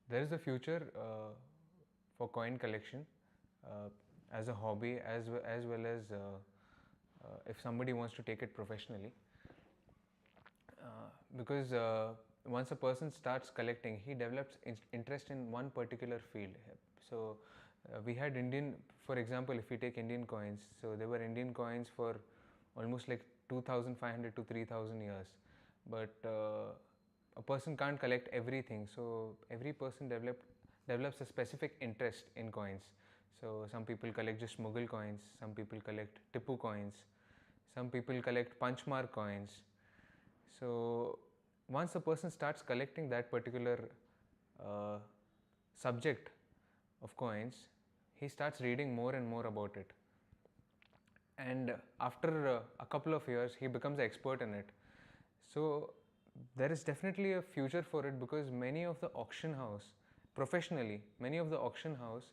There is a future for coin collection as a hobby, as well as if somebody wants to take it professionally. Because once a person starts collecting, he develops interest in one particular field. So we had Indian, for example, if we take Indian coins, so there were Indian coins for almost like 2,500 to 3,000 years. But a person can't collect everything, so every person develops a specific interest in coins. So some people collect just Mughal coins, some people collect Tipu coins, some people collect Punchmark coins. So once a person starts collecting that particular uh, subject of coins, he starts reading more and more about it. And after a couple of years, he becomes an expert in it. So there is definitely a future for it, because many of the auction house, professionally, many of the auction house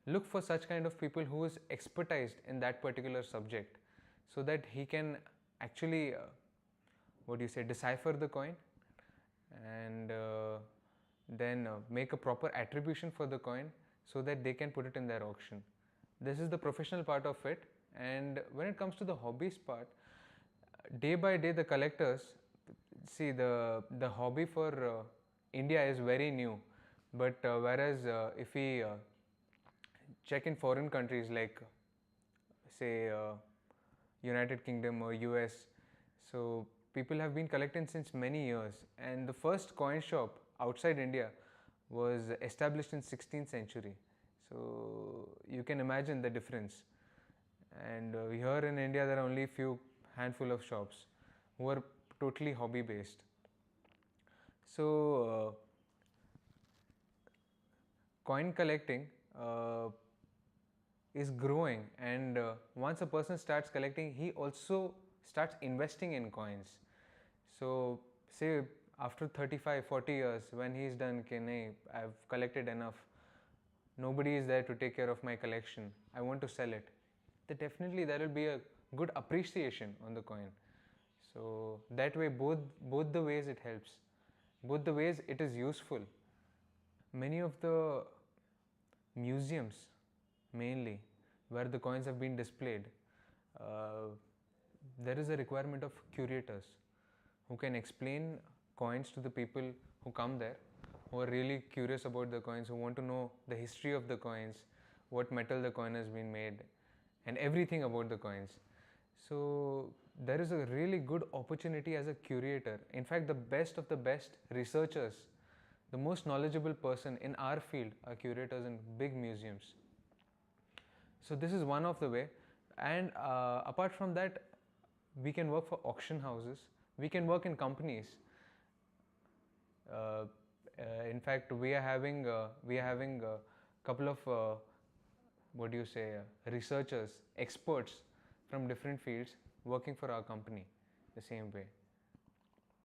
look for such kind of people who is expertised in that particular subject, so that he can actually what do you say, decipher the coin, and then make a proper attribution for the coin, so that they can put it in their auction. This is the professional part of it. And when it comes to the hobbies part, day by day the collectors see the hobby for India is very new. But whereas if we check in foreign countries like say United Kingdom or US, so people have been collecting since many years, and the first coin shop outside India was established in 16th century. So you can imagine the difference. And here in India there are only few handful of shops who are totally hobby based. So coin collecting is growing, and once a person starts collecting, he also starts investing in coins. So say after 35-40 years, when he's done, okay, I've collected enough, nobody is there to take care of my collection, I want to sell it, then definitely there will be a good appreciation on the coin. So that way, both the ways it helps, both the ways it is useful. Many of the museums, mainly where the coins have been displayed, uh, there is a requirement of curators who can explain coins to the people who come there, who are really curious about the coins, who want to know the history of the coins, what metal the coin has been made, and everything about the coins. So there is a really good opportunity as a curator. In fact, the best of the best researchers, the most knowledgeable person in our field are curators in big museums. So this is one of the way. And apart from that, we can work for auction houses, we can work in companies. uh, in fact, we are having a couple of what do you say, researchers, experts from different fields working for our company the same way.